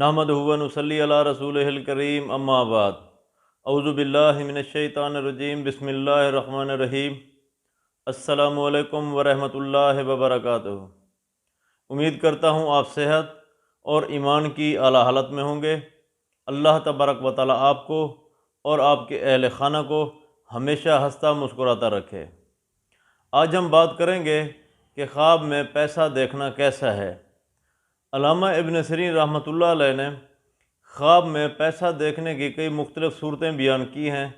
نحمدہ و نصلی علی رسولہ الکریم، اما بعد، اعوذ باللہ من الشیطان الرجیم، بسم اللہ الرحمن الرحیم۔ السلام علیکم ورحمۃ اللہ وبرکاتہ۔ امید کرتا ہوں آپ صحت اور ایمان کی اعلیٰ حالت میں ہوں گے۔ اللہ تبارک و تعالیٰ آپ کو اور آپ کے اہل خانہ کو ہمیشہ ہنستا مسکراتا رکھے۔ آج ہم بات کریں گے کہ خواب میں پیسہ دیکھنا کیسا ہے۔ علامہ ابن سیرین رحمۃ اللہ علیہ نے خواب میں پیسہ دیکھنے کی کئی مختلف صورتیں بیان کی ہیں،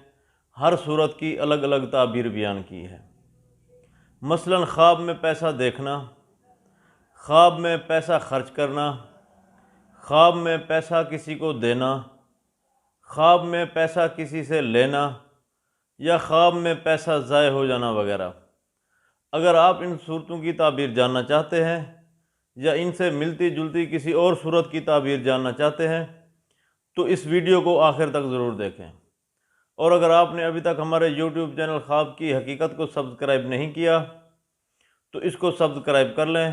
ہر صورت کی الگ الگ تعبیر بیان کی ہے۔ مثلا خواب میں پیسہ دیکھنا، خواب میں پیسہ خرچ کرنا، خواب میں پیسہ کسی کو دینا، خواب میں پیسہ کسی سے لینا، یا خواب میں پیسہ ضائع ہو جانا وغیرہ۔ اگر آپ ان صورتوں کی تعبیر جاننا چاہتے ہیں یا ان سے ملتی جلتی کسی اور صورت کی تعبیر جاننا چاہتے ہیں تو اس ویڈیو کو آخر تک ضرور دیکھیں۔ اور اگر آپ نے ابھی تک ہمارے یوٹیوب چینل خواب کی حقیقت کو سبسکرائب نہیں کیا تو اس کو سبسکرائب کر لیں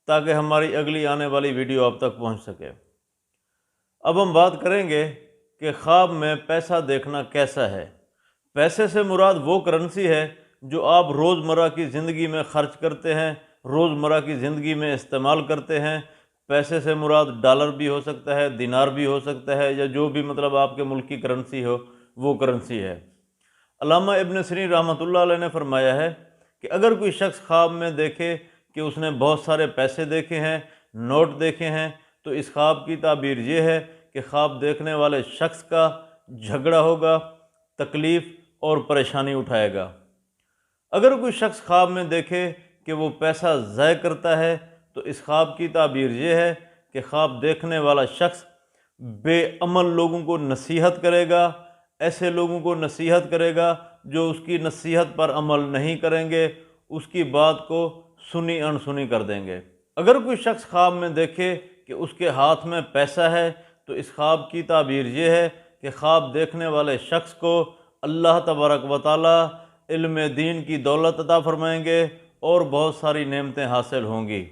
تاکہ ہماری اگلی آنے والی ویڈیو آپ تک پہنچ سکے۔ اب ہم بات کریں گے کہ خواب میں پیسہ دیکھنا کیسا ہے۔ پیسے سے مراد وہ کرنسی ہے جو آپ روزمرہ کی زندگی میں خرچ کرتے ہیں، روزمرہ کی زندگی میں استعمال کرتے ہیں۔ پیسے سے مراد ڈالر بھی ہو سکتا ہے، دینار بھی ہو سکتا ہے، یا جو بھی آپ کے ملک کی کرنسی ہو وہ کرنسی ہے۔ علامہ ابن سیرین رحمۃ اللہ علیہ نے فرمایا ہے کہ اگر کوئی شخص خواب میں دیکھے کہ اس نے بہت سارے پیسے دیکھے ہیں، نوٹ دیکھے ہیں، تو اس خواب کی تعبیر یہ ہے کہ خواب دیکھنے والے شخص کا جھگڑا ہوگا، تکلیف اور پریشانی اٹھائے گا۔ اگر کوئی شخص خواب میں دیکھے کہ وہ پیسہ ضائع کرتا ہے تو اس خواب کی تعبیر یہ ہے کہ خواب دیکھنے والا شخص بے عمل لوگوں کو نصیحت کرے گا، ایسے لوگوں کو نصیحت کرے گا جو اس کی نصیحت پر عمل نہیں کریں گے، اس کی بات کو سنی انسنی کر دیں گے۔ اگر کوئی شخص خواب میں دیکھے کہ اس کے ہاتھ میں پیسہ ہے تو اس خواب کی تعبیر یہ ہے کہ خواب دیکھنے والے شخص کو اللہ تبارک و تعالیٰ علم دین کی دولت عطا فرمائیں گے اور بہت ساری نعمتیں حاصل ہوں گی۔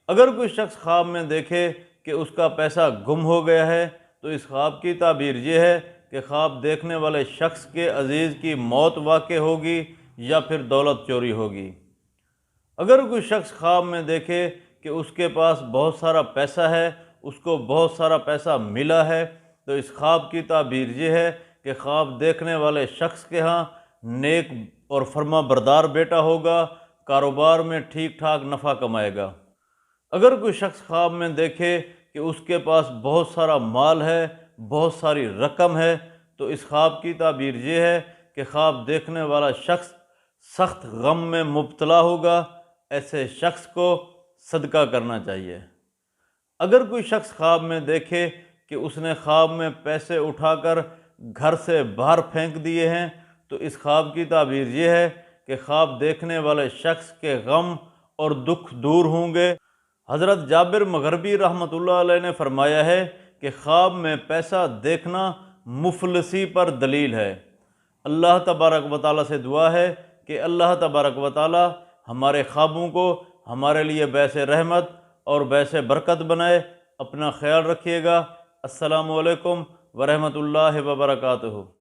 اگر کوئی شخص خواب میں دیکھے کہ اس کا پیسہ گم ہو گیا ہے تو اس خواب کی تعبیر یہ ہے کہ خواب دیکھنے والے شخص کے عزیز کی موت واقع ہوگی یا پھر دولت چوری ہوگی۔ اگر کوئی شخص خواب میں دیکھے کہ اس کے پاس بہت سارا پیسہ ہے، اس کو بہت سارا پیسہ ملا ہے، تو اس خواب کی تعبیر یہ ہے کہ خواب دیکھنے والے شخص کے ہاں نیک اور فرما بردار بیٹا ہوگا، کاروبار میں ٹھیک ٹھاک نفع کمائے گا۔ اگر کوئی شخص خواب میں دیکھے کہ اس کے پاس بہت سارا مال ہے، بہت ساری رقم ہے، تو اس خواب کی تعبیر یہ ہے کہ خواب دیکھنے والا شخص سخت غم میں مبتلا ہوگا، ایسے شخص کو صدقہ کرنا چاہیے۔ اگر کوئی شخص خواب میں دیکھے کہ اس نے خواب میں پیسے اٹھا کر گھر سے باہر پھینک دیے ہیں تو اس خواب کی تعبیر یہ ہے کہ خواب دیکھنے والے شخص کے غم اور دکھ دور ہوں گے۔ حضرت جابر مغربی رحمۃ اللہ علیہ نے فرمایا ہے کہ خواب میں پیسہ دیکھنا مفلسی پر دلیل ہے۔ اللہ تبارک و تعالیٰ سے دعا ہے کہ اللہ تبارک و تعالیٰ ہمارے خوابوں کو ہمارے لیے باعث رحمت اور باعث برکت بنائے۔ اپنا خیال رکھیے گا۔ السلام علیکم ورحمۃ اللہ وبرکاتہ۔